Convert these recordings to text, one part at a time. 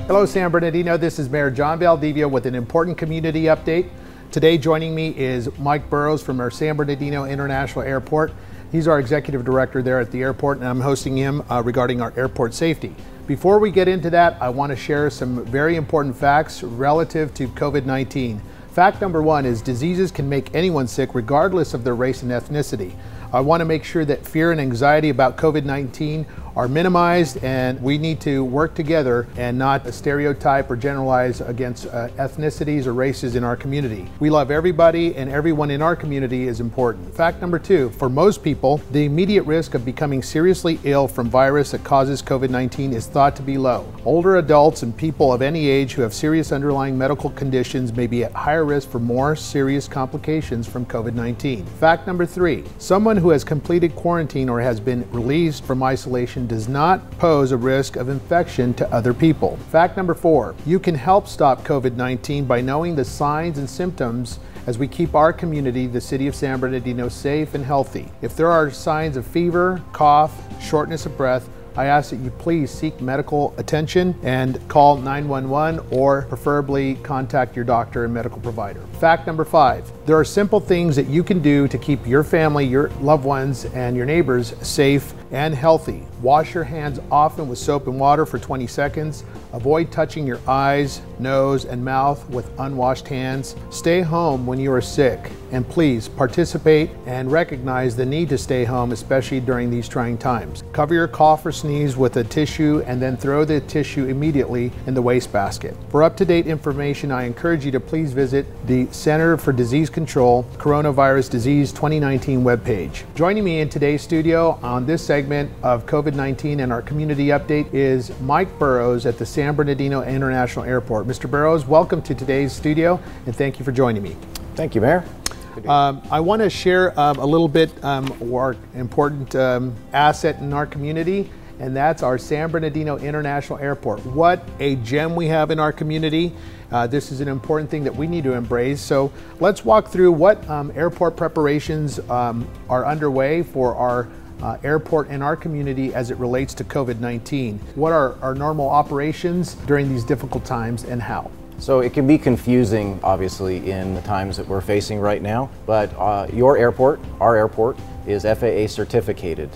Hello, San Bernardino. This is Mayor John Valdivia with an important community update. Today joining me is Mike Burrows from our San Bernardino International Airport. He's our executive director there at the airport, and I'm hosting him regarding our airport safety. Before we get into that, I want to share some very important facts relative to COVID-19. Fact number one is diseases can make anyone sick regardless of their race and ethnicity. I want to make sure that fear and anxiety about COVID-19 are minimized, and we need to work together and not stereotype or generalize against ethnicities or races in our community. We love everybody, and everyone in our community is important. Fact number two, for most people, the immediate risk of becoming seriously ill from virus that causes COVID-19 is thought to be low. Older adults and people of any age who have serious underlying medical conditions may be at higher risk for more serious complications from COVID-19. Fact number three, someone who has completed quarantine or has been released from isolation does not pose a risk of infection to other people. Fact number four, you can help stop COVID-19 by knowing the signs and symptoms as we keep our community, the city of San Bernardino, safe and healthy. If there are signs of fever, cough, shortness of breath, I ask that you please seek medical attention and call 911 or preferably contact your doctor and medical provider. Fact number five, there are simple things that you can do to keep your family, your loved ones, and your neighbors safe and healthy. Wash your hands often with soap and water for 20 seconds. Avoid touching your eyes, nose, and mouth with unwashed hands. Stay home when you are sick, and please participate and recognize the need to stay home, especially during these trying times. Cover your cough or sneeze with a tissue and then throw the tissue immediately in the wastebasket. For up-to-date information, I encourage you to please visit the Center for Disease Control Coronavirus Disease 2019 webpage. Joining me in today's studio on this segment of COVID-19 and our community update is Mike Burrows at the San Bernardino International Airport. Mr. Burrows, welcome to today's studio, and thank you for joining me. Thank you, Mayor. I want to share a little bit our important asset in our community, and that's our San Bernardino International Airport. What a gem we have in our community. This is an important thing that we need to embrace. So let's walk through what airport preparations are underway for our airport in our community as it relates to COVID-19. What are our normal operations during these difficult times, and how? So it can be confusing, obviously, in the times that we're facing right now, but your airport, our airport, is FAA certificated.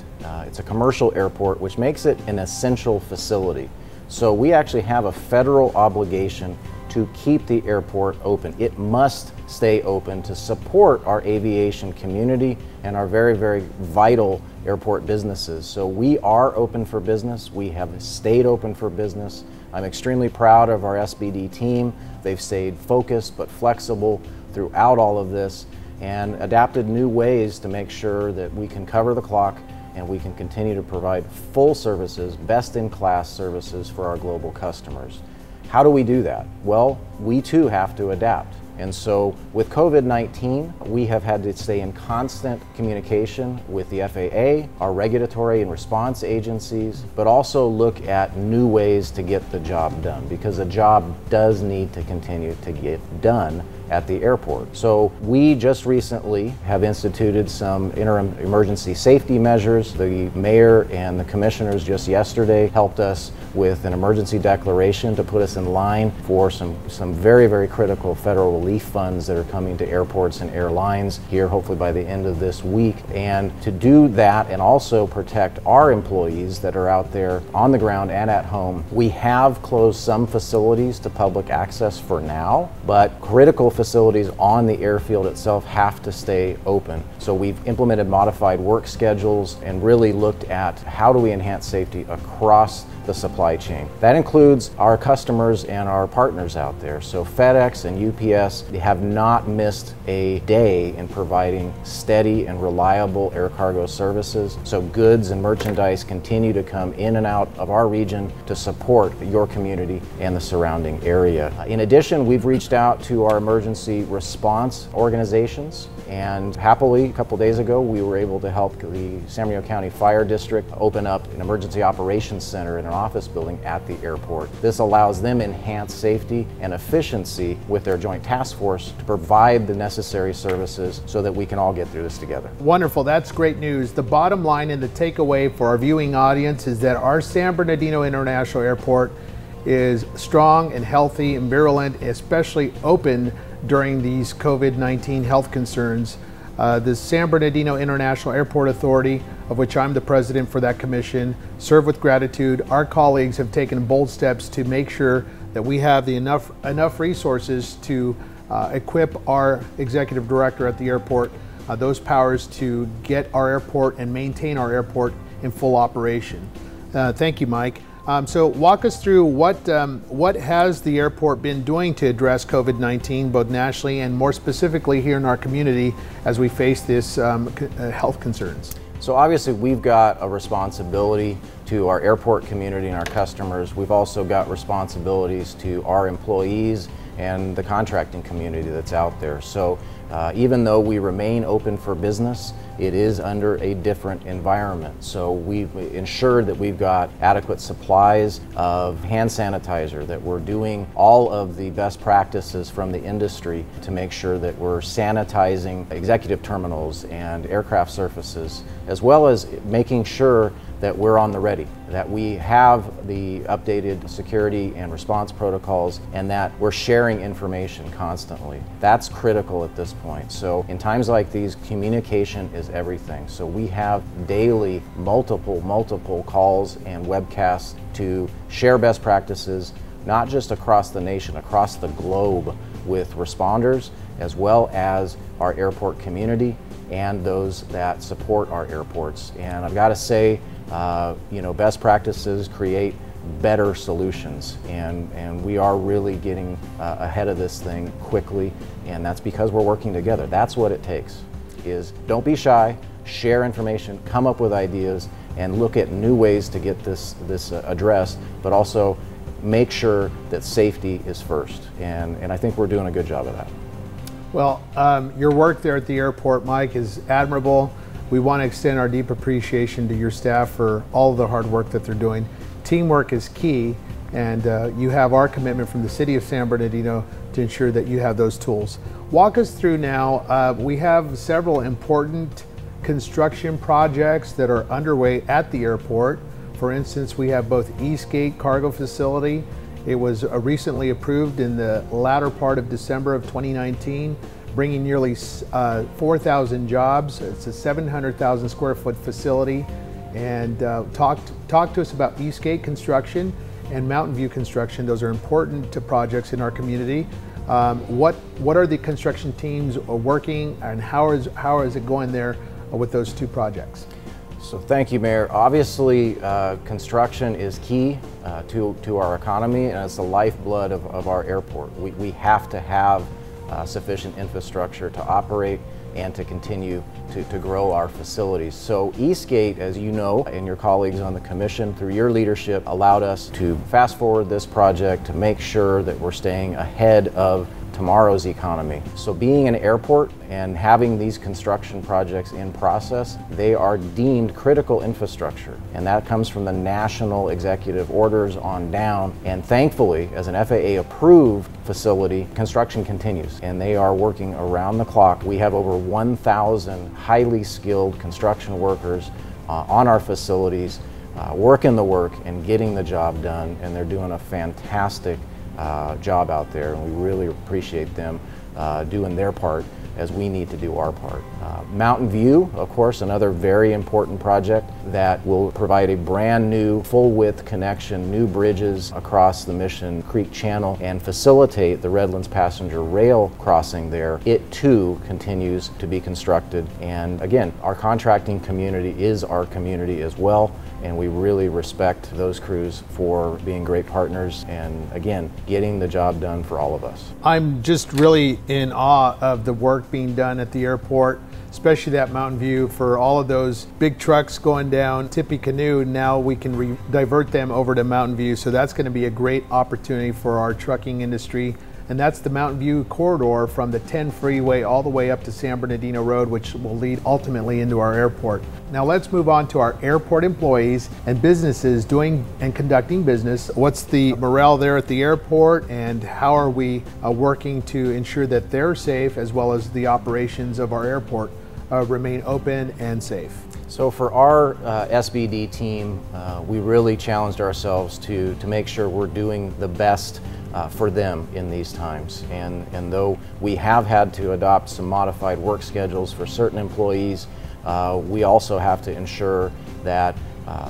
It's a commercial airport, which makes it an essential facility. So we actually have a federal obligation to keep the airport open. It must stay open to support our aviation community and our very, very vital airport businesses. So we are open for business. We have stayed open for business. I'm extremely proud of our SBD team. They've stayed focused but flexible throughout all of this and adapted new ways to make sure that we can cover the clock and we can continue to provide full services, best-in-class services for our global customers. How do we do that? Well, we too have to adapt. And so with COVID-19, we have had to stay in constant communication with the FAA, our regulatory and response agencies, but also look at new ways to get the job done, because the job does need to continue to get done at the airport. So we just recently have instituted some interim emergency safety measures. The mayor and the commissioners just yesterday helped us with an emergency declaration to put us in line for some very, very critical federal relief funds that are coming to airports and airlines here hopefully by the end of this week. And to do that and also protect our employees that are out there on the ground and at home, we have closed some facilities to public access for now, but critical facilities on the airfield itself have to stay open. So we've implemented modified work schedules and really looked at how do we enhance safety across the supply chain. That includes our customers and our partners out there. So FedEx and UPS have not missed a day in providing steady and reliable air cargo services. So goods and merchandise continue to come in and out of our region to support your community and the surrounding area. In addition, we've reached out to our emergency response organizations, and happily, a couple days ago, we were able to help the San Bernardino County Fire District open up an emergency operations center in an office building at the airport. This allows them enhanced safety and efficiency with their joint task force to provide the necessary services so that we can all get through this together. Wonderful, that's great news. The bottom line and the takeaway for our viewing audience is that our San Bernardino International Airport is strong and healthy and virulent, especially open during these COVID-19 health concerns. The San Bernardino International Airport Authority, of which I'm the president for that commission, serve with gratitude. Our colleagues have taken bold steps to make sure that we have enough resources to equip our executive director at the airport those powers to get our airport and maintain our airport in full operation. Thank you, Mike. So walk us through what has the airport been doing to address COVID-19, both nationally and more specifically here in our community as we face this health concerns. So obviously we've got a responsibility to our airport community and our customers. We've also got responsibilities to our employees and the contracting community that's out there. So even though we remain open for business, it is under a different environment. So we've ensured that we've got adequate supplies of hand sanitizer, that we're doing all of the best practices from the industry to make sure that we're sanitizing executive terminals and aircraft surfaces, as well as making sure that we're on the ready, that we have the updated security and response protocols, and that we're sharing information constantly. That's critical at this point. So in times like these, communication is everything. So we have daily multiple calls and webcasts to share best practices, not just across the nation, across the globe, with responders, as well as our airport community and those that support our airports. And I've got to say, best practices create better solutions, and we are really getting ahead of this thing quickly, and that's because we're working together. That's what it takes, is don't be shy, share information, come up with ideas, and look at new ways to get this addressed, but also make sure that safety is first, and I think we're doing a good job of that. Well, your work there at the airport, Mike, is admirable. We want to extend our deep appreciation to your staff for all of the hard work that they're doing. Teamwork is key, and you have our commitment from the City of San Bernardino to ensure that you have those tools. Walk us through now. We have several important construction projects that are underway at the airport. For instance, we have both Eastgate Cargo Facility. It was recently approved in the latter part of December of 2019. Bringing nearly 4,000 jobs. It's a 700,000 square foot facility. And talk to us about Eastgate construction and Mountain View construction. Those are important projects in our community. What are the construction teams working, and how is it going there with those two projects? So thank you, Mayor. Obviously, construction is key to our economy, and it's the lifeblood of our airport. We have to have sufficient infrastructure to operate and to continue to grow our facilities. So Eastgate, as you know, and your colleagues on the commission, through your leadership, allowed us to fast forward this project to make sure that we're staying ahead of tomorrow's economy. So being an airport and having these construction projects in process, they are deemed critical infrastructure, and that comes from the national executive orders on down. And thankfully, as an FAA approved facility, construction continues, and they are working around the clock. We have over 1,000 highly skilled construction workers on our facilities, working the work and getting the job done, and they're doing a fantastic job out there, and we really appreciate them doing their part as we need to do our part. Mountain View, of course, another very important project that will provide a brand new full-width connection, new bridges across the Mission Creek Channel, and facilitate the Redlands passenger rail crossing there. It too continues to be constructed, and again, our contracting community is our community as well, and we really respect those crews for being great partners and, again, getting the job done for all of us. I'm just really in awe of the work being done at the airport, especially that Mountain View, for all of those big trucks going down Tippecanoe. Now we can divert them over to Mountain View, so that's going to be a great opportunity for our trucking industry. And that's the Mountain View corridor from the 10 freeway all the way up to San Bernardino Road, which will lead ultimately into our airport. Now let's move on to our airport employees and businesses doing and conducting business. What's the morale there at the airport, and how are we working to ensure that they're safe, as well as the operations of our airport remain open and safe? So for our SBD team, we really challenged ourselves to make sure we're doing the best for them in these times. And though we have had to adopt some modified work schedules for certain employees, we also have to ensure that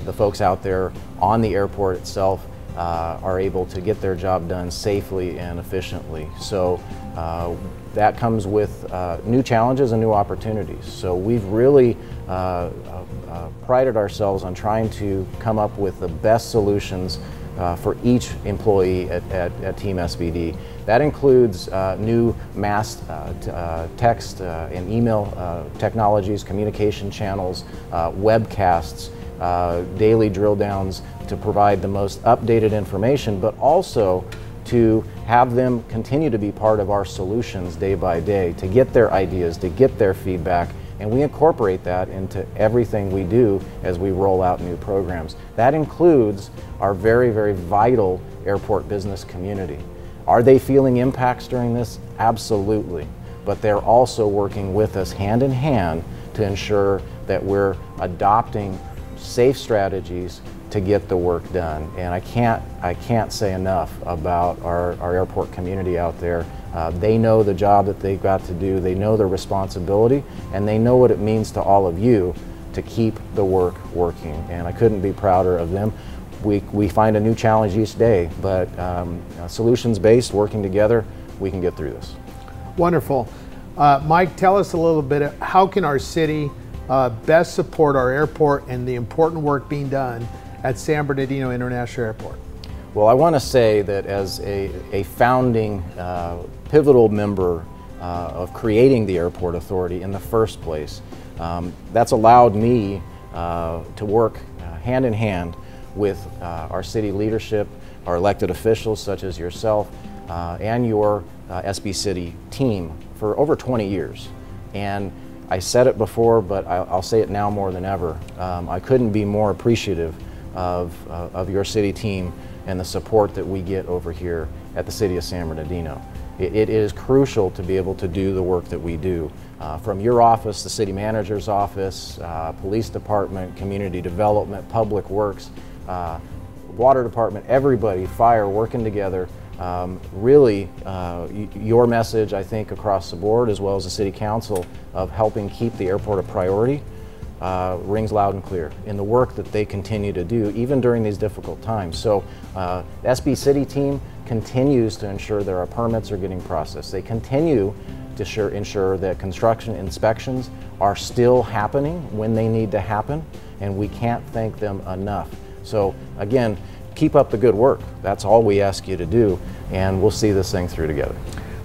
the folks out there on the airport itself are able to get their job done safely and efficiently. So that comes with new challenges and new opportunities. So we've really prided ourselves on trying to come up with the best solutions for each employee at Team SBD. That includes new mass text and email technologies, communication channels, webcasts, daily drill downs to provide the most updated information, but also to have them continue to be part of our solutions day by day, to get their ideas, to get their feedback, and we incorporate that into everything we do as we roll out new programs. That includes our very, very vital airport business community. Are they feeling impacts during this? Absolutely. But they're also working with us hand in hand to ensure that we're adopting safe strategies to get the work done. And I can't say enough about our airport community out there. They know the job that they've got to do, they know their responsibility, and they know what it means to all of you to keep the work working. And I couldn't be prouder of them. We find a new challenge each day, but solutions-based, working together, we can get through this. Wonderful. Mike, tell us a little bit, how can our city best support our airport and the important work being done at San Bernardino International Airport? Well, I want to say that as a founding, pivotal member of creating the Airport Authority in the first place, that's allowed me to work hand in hand with our city leadership, our elected officials such as yourself, and your SB City team for over 20 years. And I said it before, but I'll say it now more than ever. I couldn't be more appreciative of your city team and the support that we get over here at the City of San Bernardino. It is crucial to be able to do the work that we do. From your office, the city manager's office, police department, community development, public works, water department, everybody, fire, working together. Really, your message, I think, across the board, as well as the City Council, of helping keep the airport a priority, rings loud and clear in the work that they continue to do, even during these difficult times. So the SB City team continues to ensure that our permits are getting processed. They continue to ensure that construction inspections are still happening when they need to happen, and we can't thank them enough. So again, keep up the good work. That's all we ask you to do, and we'll see this thing through together.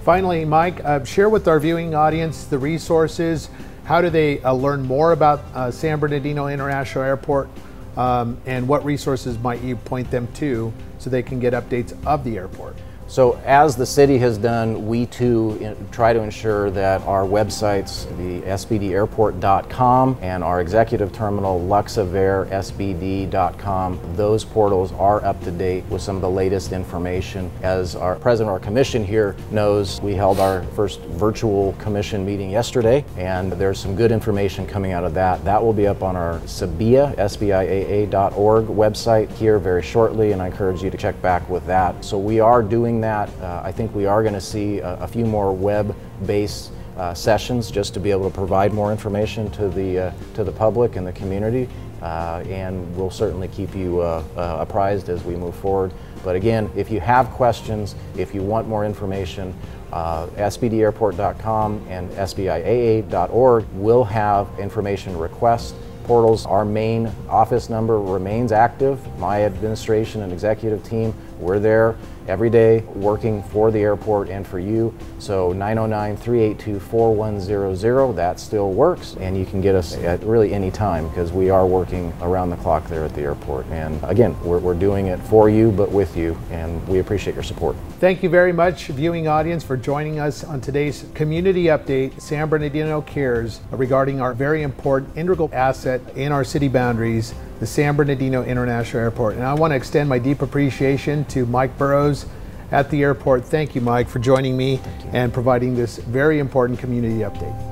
Finally, Mike, share with our viewing audience the resources. How do they learn more about San Bernardino International Airport, and what resources might you point them to so they can get updates of the airport? So as the city has done, we too try to ensure that our websites, the sbdairport.com and our executive terminal, luxavairsbd.com, those portals are up to date with some of the latest information. As our president of our commission here knows, we held our first virtual commission meeting yesterday, and there's some good information coming out of that. That will be up on our SBIA, SBIAA.org website here very shortly, and I encourage you to check back with that. So we are doing that. I think we are going to see a few more web-based sessions just to be able to provide more information to the public and the community, and we'll certainly keep you apprised as we move forward. But again, if you have questions, if you want more information, sbdairport.com and sbiaa.org will have information requests. Portals, our main office number remains active. My administration and executive team, we're there every day working for the airport and for you. So 909-382-4100, that still works, and you can get us at really any time because we are working around the clock there at the airport. And again, we're doing it for you but with you, and we appreciate your support. Thank you very much, viewing audience, for joining us on today's community update, San Bernardino Cares, regarding our very important integral asset in our city boundaries, the San Bernardino International Airport. And I want to extend my deep appreciation to Mike Burrows at the airport. Thank you, Mike, for joining me and providing this very important community update.